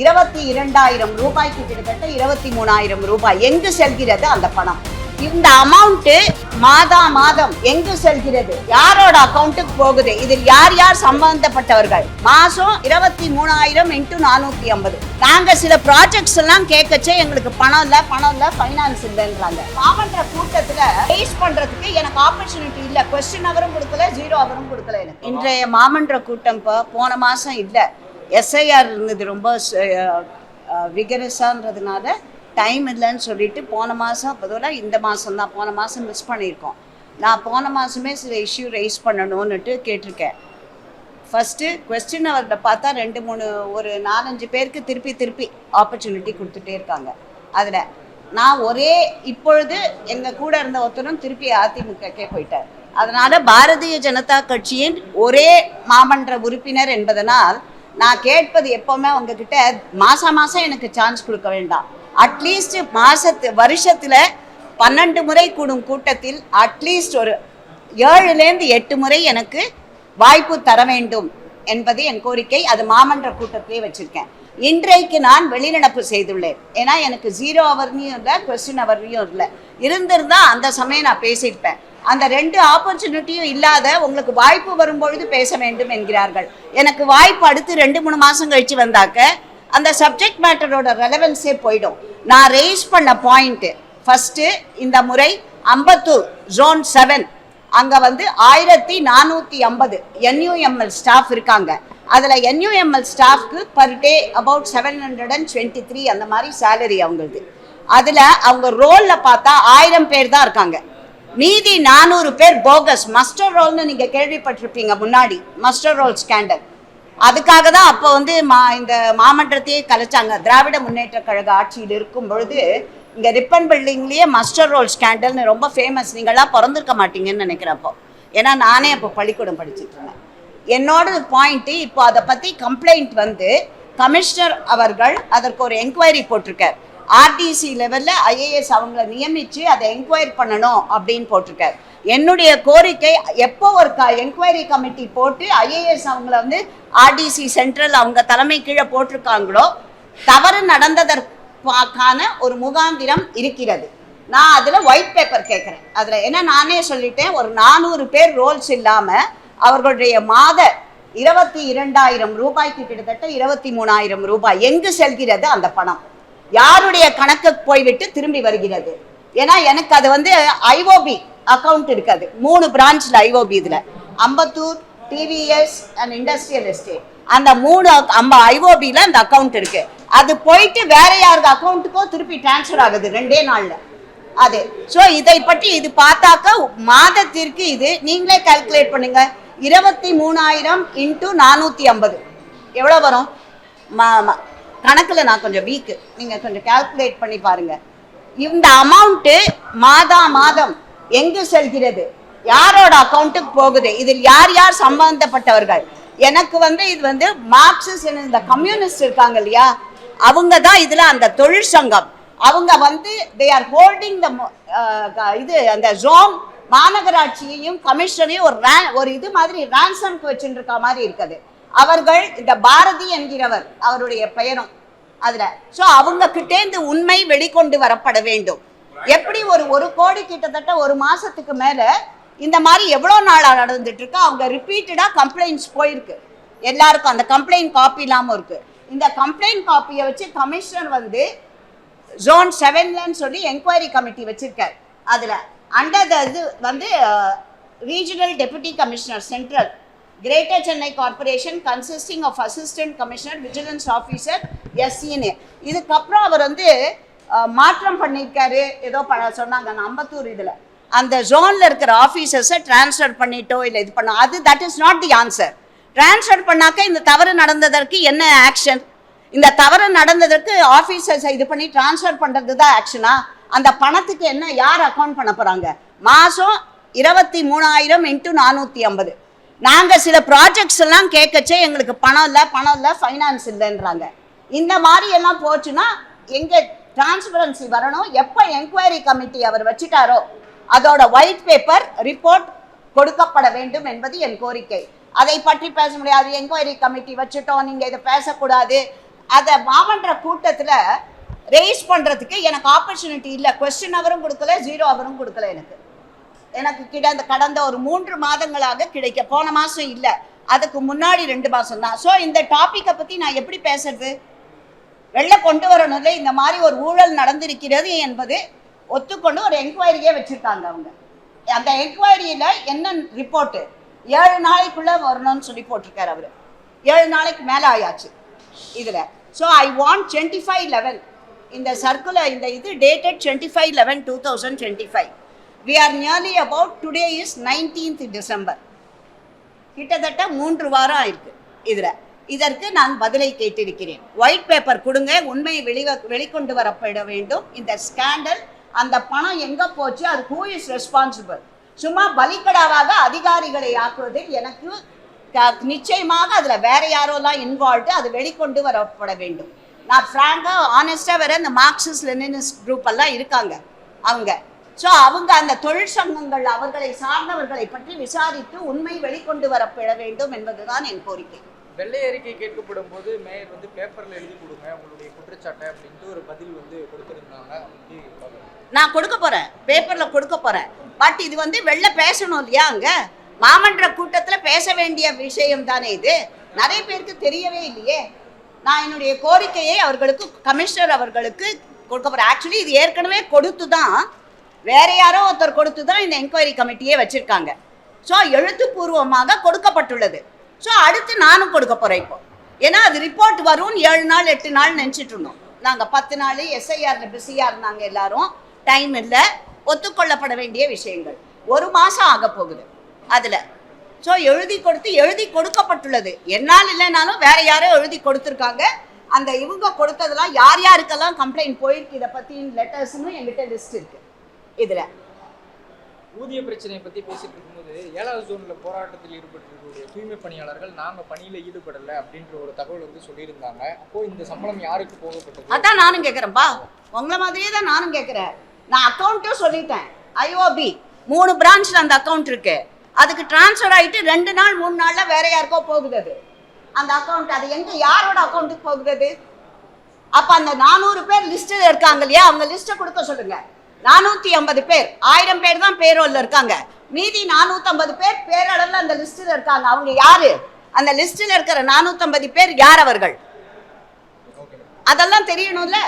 22,000 ரூபாய்க்கு கிட்டத்தட்ட 23,000 ரூபாய் எங்கு செல்கிறது அந்த பணம்? இந்த அமௌண்ட் மாதம் எங்கு செல்கிறது? யாரோட அக்கௌண்ட்டுக்கு போகுது? இதில் யார் யார் சம்பந்தப்பட்டவர்கள்? மாசம் 23,000 × 450. நாங்க சில ப்ராஜெக்ட்ஸ் எல்லாம் கேட்கச்சே எங்களுக்கு பணம் இல்ல ஃபைனான்ஸ் இல்லைன்றாங்க. மாமன்ற கூட்டத்துல ஃபேஸ் பண்றதுக்கு எனக்கு ஆப்பர்ச்சுனிட்டி இல்ல. கொஸ்டின் அவரும் கொடுக்கல, 0 அவரும் கொடுக்கல. எனக்கு இன்றைய மாமன்ற கூட்டம் போன மாசம் இல்ல, எஸ்ஐஆர் இருந்தது, ரொம்ப விகரஸான்றதுனால டைம் இல்லைன்னு சொல்லிட்டு போன மாதம் பதிலாக இந்த மாதம் தான், போன மாதம் மிஸ் பண்ணியிருக்கோம். நான் போன மாதமே சில இஷ்யூ ரைஸ் பண்ணணும்னுட்டு கேட்டிருக்கேன். ஃபஸ்ட்டு கொஸ்டின் அவர்கிட்ட பார்த்தா 2-3 ஒரு 4-5 பேருக்கு திருப்பி ஆப்பர்ச்சுனிட்டி கொடுத்துட்டே இருக்காங்க. அதில் நான் இப்பொழுது எங்கள் கூட இருந்த ஒருத்தரும் திருப்பி அதிமுகக்கே போயிட்டார். அதனால் பாரதிய ஜனதா கட்சியின் ஒரே மாமன்ற உறுப்பினர் என்பதனால் நான் கேட்பது எப்போவுமே அவங்கக்கிட்ட மாதம் எனக்கு சான்ஸ் கொடுக்க வேண்டாம். அட்லீஸ்ட் வருஷத்துல 12 முறை கூடும் கூட்டத்தில் அட்லீஸ்ட் ஒரு 7 to 8 முறை எனக்கு வாய்ப்பு தர வேண்டும் என்பது என் கோரிக்கை. அது மாமன்ற கூட்டத்திலே வச்சிருக்கேன். இன்றைக்கு நான் வெளிநடப்பு செய்துள்ளேன். ஏன்னா எனக்கு 0 அவர்லையும் இல்லை, கொஸ்டின் அவர்லையும் இல்லை. இருந்திருந்தா அந்த சமயம் நான் பேசியிருப்பேன். அந்த 2 ஆப்பர்ச்சுனிட்டியும் இல்லாத உங்களுக்கு வாய்ப்பு வரும்பொழுது பேச வேண்டும் என்கிறார்கள். எனக்கு வாய்ப்பு அடுத்து 2-3 மாதம் கழிச்சு வந்தாக்க அந்த சப்ஜெக்ட் மேட்டரோட ரெலவன்ஸே போயிடும். நான் ரேஸ் பண்ண பாயிண்ட் ஃபர்ஸ்ட், இந்த முறை அம்பத்தூர் ஜோன் 7 அங்கே 1450 NUML ஸ்டாஃப் இருக்காங்க. அதில் NUML ஸ்டாஃப்க்கு பர் டே அபவுட் 723 அந்த மாதிரி சேலரி அவங்களுக்கு. அதில் அவங்க ரோலில் பார்த்தா 1000 பேர் தான் இருக்காங்க. மீதி 400 பேர் போகஸ் மஸ்டர் ரோல்னு நீங்கள் கேள்விப்பட்டிருப்பீங்க முன்னாடி, மஸ்டர் ரோல் ஸ்கேண்டல். அதுக்காக தான் அப்போ இந்த மாமன்றத்தையே கலைச்சாங்க. திராவிட முன்னேற்ற கழக ஆட்சியில் இருக்கும் பொழுது இங்கே ரிப்பன் பில்டிங்லேயே மஸ்டர் ரோல் ஸ்கேண்டல்னு ரொம்ப ஃபேமஸ். நீங்களாம் பிறந்திருக்க மாட்டீங்கன்னு நினைக்கிறப்போ, ஏன்னா நானே அப்போ பள்ளிக்கூடம் படிச்சுட்டு இருந்தேன். என்னோட பாயிண்ட்டு, இப்போ அதை பற்றி கம்ப்ளைண்ட் கமிஷனர் அவர்கள் அதற்கு ஒரு என்கொயரி போட்டிருக்கார். RDC லெவலில் IAS அவங்கள நியமித்து அதை என்கொயரி பண்ணணும் அப்படின்னு போட்டிருக்கார். என்னுடைய கோரிக்கை, எப்போ ஒரு என்கொயரி கமிட்டி போட்டு IAS அவங்கள RDC சென்ட்ரல் அவங்க தலைமை கீழே போட்டிருக்காங்களோ, தவறு நடந்ததற்கான ஒரு முகாந்திரம் இருக்கிறது. நான் அதில் ஒயிட் பேப்பர் கேட்குறேன். அதில் என்ன நானே சொல்லிட்டேன், ஒரு 400 பேர் ரோல்ஸ் இல்லாமல் அவர்களுடைய மாத 22,000 ரூபாய்க்கு கிட்டத்தட்ட 23,000 ரூபாய் எங்கு செல்கிறது அந்த பணம்? யாருடைய கணக்கு போய்விட்டு திரும்பி வருகிறது? ஏன்னா எனக்கு அது IOB அக்கௌண்ட் இருக்காது. 3 பிரான்ச்ல IOB, இதில் Ambattur, TVS and industrial estate, அந்த 3 IOBல அந்த அக்கௌண்ட் இருக்கு. அது போயிட்டு வேற யாருக்கு அக்கௌண்ட்டுக்கோ திருப்பி டிரான்ஸ்ஃபர் ஆகுது 2 நாள்ல. அது ஸோ இதை பற்றி இது பார்த்தாக்க மாதத்திற்கு இது நீங்களே கால்குலேட் பண்ணுங்க. 23,000 × 450 எவ்வளோ வரும்? கணக்கில் நான் கொஞ்சம் வீக்கு, நீங்கள் கொஞ்சம் கால்குலேட் பண்ணி பாருங்க. இந்த அமௌண்ட்டு மாதம் எங்கு செல்கிறது? யாரோட அக்கௌண்ட்டுக்கு போகுது? இதில் யார் யார் சம்பந்தப்பட்டவர்கள்? எனக்கு இது மார்க்சிஸ்ட், இந்த கம்யூனிஸ்ட் இருக்காங்க இல்லையா, அவங்க தான் இதில் அந்த தொழிற்சங்கம். அவங்க தே ஆர் ஹோல்டிங் அந்த ஜோன் மாநகராட்சியையும் கமிஷனரையும் ஒரு இது மாதிரி ரான்சம்க்கு வச்சுட்டு இருக்க மாதிரி இருக்குது. அவர்கள் இந்த பாரதி என்கிறவர், அவருடைய பெயரும் அதுல. ஸோ அவங்க கிட்டேந்து உண்மை வெளிக்கொண்டு வரப்பட வேண்டும். எப்படி ஒரு கோடி கிட்டத்தட்ட ஒரு மாசத்துக்கு மேல இந்த மாதிரி எவ்வளோ நாளாக நடந்துட்டு இருக்கு. அவங்க ரிப்பீட்டடா கம்ப்ளைண்ட்ஸ் போயிருக்கு எல்லாருக்கும். அந்த கம்ப்ளைண்ட் காப்பி இல்லாமல் இருக்கு. இந்த கம்ப்ளைண்ட் காப்பியை வச்சு கமிஷனர் ஜோன் 7ன்னு சொல்லி என்கொயரி கமிட்டி வச்சிருக்காரு. அதுல அண்டர் இது regional deputy commissioner central greater Chennai corporation consisting of assistant commissioner vigilance officer SCNA. இதுக்கப்புறம் அவர் மாற்றம் பண்ணியிருக்காரு ஏதோ சொன்னாங்க. அம்பத்தூர் இதில் அந்த ஜோனில் இருக்கிற ஆஃபீஸர்ஸை டிரான்ஸ்ஃபர் பண்ணிட்டோ இல்லை இது பண்ணோம், அது that is not the answer. Transfer பண்ணாக்க இந்த தவறு நடந்ததற்கு என்ன ஆக்ஷன்? இந்த தவறு நடந்ததற்கு ஆஃபீஸர்ஸை இது பண்ணி டிரான்ஸ்ஃபர் பண்ணுறது தான் ஆக்ஷனா? அந்த பணத்துக்கு என்ன யார் அக்கௌண்ட் பண்ண போகிறாங்க? மாதம் 23,000 × 450. நாங்கள் சில ப்ராஜெக்ட்ஸ் எல்லாம் கேட்கச்சே எங்களுக்கு பணம் இல்லை ஃபைனான்ஸ் இல்லைன்றாங்க. இந்த மாதிரி எல்லாம் போச்சுன்னா எங்கே டிரான்ஸ்பரன்சி வரணும்? எப்போ என்கொயரி கமிட்டி அவர் வச்சுட்டாரோ அதோட ஒயிட் பேப்பர் ரிப்போர்ட் கொடுக்கப்பட வேண்டும் என்பது என் கோரிக்கை. அதை பற்றி பேச முடியாது. என்கொயரி கமிட்டி வச்சுட்டோம், நீங்கள் இதை பேசக்கூடாது, அதை மாமன்ற கூட்டத்தில் ரெய்ஸ் பண்ணுறதுக்கு எனக்கு ஆப்பர்ச்சுனிட்டி இல்லை. கொஸ்டின் அவரும் கொடுக்கல, 0 அவரும் கொடுக்கல. எனக்கு கடந்த ஒரு 3 மாதங்களாக கிடைக்க, போன மாதம் இல்லை, அதுக்கு முன்னாடி 2 மாதம் தான். ஸோ இந்த டாப்பிக்கை பற்றி நான் எப்படி பேசுறது? வெளில கொண்டு வரணும்ல, இந்த மாதிரி ஒரு ஊழல் நடந்திருக்கிறது என்பது ஒத்துக்கொண்டு ஒரு என்கொயரியே வச்சுருக்காங்க அவங்க. அந்த என்கொயரியில் என்ன ரிப்போர்ட்டு 7 நாளைக்குள்ளே வரணும்னு சொல்லி போட்டிருக்காரு அவர். 7 நாளைக்கு மேலே ஆயாச்சு இதில். ஸோ ஐ வாண்ட் 25/11 இந்த சர்க்குலர், இந்த இது dated 25/11/2025. we are nearly about, today is 19th December. கிட்டத்தட்ட 3 வாரம் ஆயிருக்கு இதில். இதற்கு நான் பதிலை கேட்டிருக்கிறேன். ஒயிட் பேப்பர் கொடுங்க, உண்மையை வெளிக்கொண்டு வரப்பட வேண்டும். இந்த ஸ்கேண்டல், அந்த பணம் எங்கே போச்சு, அது ஹூ இஸ் ரெஸ்பான்சிபிள்? சும்மா பலிக்கடாவாக அதிகாரிகளை ஆக்குவதில் எனக்கு நிச்சயமாக அதில் வேற யாரோலாம் இன்வால்வ்டு, அது வெளிக்கொண்டு வரப்பட வேண்டும். நான் ஃப்ராங்காக ஆனஸ்டாக வேற இந்த மார்க்சிஸ்ட் லெனினிஸ்ட் குரூப் எல்லாம் இருக்காங்க அவங்க. ஸோ அவங்க அந்த தொழிற்சங்கங்கள் அவர்களை சார்ந்தவர்களை பற்றி விசாரித்து உண்மை வெளிக்கொண்டு வரப்பட வேண்டும் என்பதுதான் என் கோரிக்கை. வெள்ளை அறிக்கை கேட்கப்படும் போது மேயர் வந்து பேப்பரில் எழுதி கொடுங்க உங்களுடைய குற்றச்சாட்டை அப்படின்ட்டு ஒரு பதில் வந்து கொடுத்துருந்தாங்க. நான் கொடுக்க போகிறேன், பேப்பரில் கொடுக்க போகிறேன். பட் இது வந்து வெளில பேசணும் இல்லையா? அங்கே மாமன்ற கூட்டத்தில் பேச வேண்டிய விஷயம் தானே இது. நிறைய பேருக்கு தெரியவே இல்லையே. நான் என்னுடைய கோரிக்கையை அவர்களுக்கு, கமிஷனர் அவர்களுக்கு கொடுக்க போகிறேன். ஆக்சுவலி இது ஏற்கனவே கொடுத்து தான், வேற யாரோ ஒருத்தர் கொடுத்து தான் இந்த என்கொயரி கமிட்டியே வச்சுருக்காங்க. ஸோ எழுத்துப்பூர்வமாக கொடுக்கப்பட்டுள்ளது. ஸோ அடுத்து நானும் கொடுக்க போகிறேன் இப்போ. ஏன்னா அது ரிப்போர்ட் வரும் 7 நாள் 8 நாள் நினச்சிட்டு இருந்தோம் நாங்கள். 10 நாள் எஸ்ஐஆர் பிஸியாக இருந்தாங்க எல்லாரும், டைம் இல்லை. ஒத்துக்கொள்ளப்பட வேண்டிய விஷயங்கள் 1 மாதம் ஆக போகுது அதில். ஸோ எழுதி கொடுக்கப்பட்டுள்ளது. என்னால் இல்லைனாலும் வேற யாரோ எழுதி கொடுத்துருக்காங்க. அந்த இவங்க கொடுத்ததெல்லாம் யார் யாருக்கெல்லாம் கம்ப்ளைண்ட் போயிருக்கு இதை பற்றி லெட்டர்ஸ்னு எங்கிட்ட லிஸ்ட் இருக்கு. இதில் ஊதிய பிரச்சனையை பற்றி பேசிட்டு இருக்கும்போது 7வது ஜோனில் போராட்டத்தில் ஈடுபட்டிருக்கக்கூடிய தூய்மை பணியாளர்கள் நாங்கள் பணியில் ஈடுபடலை அப்படின்ற ஒரு தகவல் வந்து சொல்லியிருந்தாங்க. அப்போது இந்த சம்பளம் யாருக்கு போகப்பட்டது? அதான் நானும் கேட்குறேன்ப்பா, உங்களை மாதிரியே தான் நானும் கேட்குறேன். நான் அக்கௌண்ட்டும் சொல்லிட்டேன். IOB 3 பிரான்ச்சில் அந்த அக்கௌண்ட் இருக்கு. அதுக்கு டிரான்ஸ்ஃபர் ஆகிட்டு 2 நாள் 3 நாளில் வேற யாருக்கோ போகுது அது அந்த அக்கௌண்ட். அது எங்கே, யாரோட அக்கௌண்ட்டுக்கு போகுது? அப்போ அந்த 400 பேர் லிஸ்ட்டில் இருக்காங்க இல்லையா, அவங்க லிஸ்ட்டை கொடுக்க சொல்லுங்க. 450 பேர், 1000 பேர் தான் பேரோல்ல இருக்காங்க. மீதி 450 பேர் பேரளவில் அந்த லிஸ்ட்டில் இருக்காங்க. அவங்க யாரு? அந்த லிஸ்ட்டில் இருக்கிற 450 பேர் யார் அவர்கள்? அதெல்லாம் தெரியணும்ல.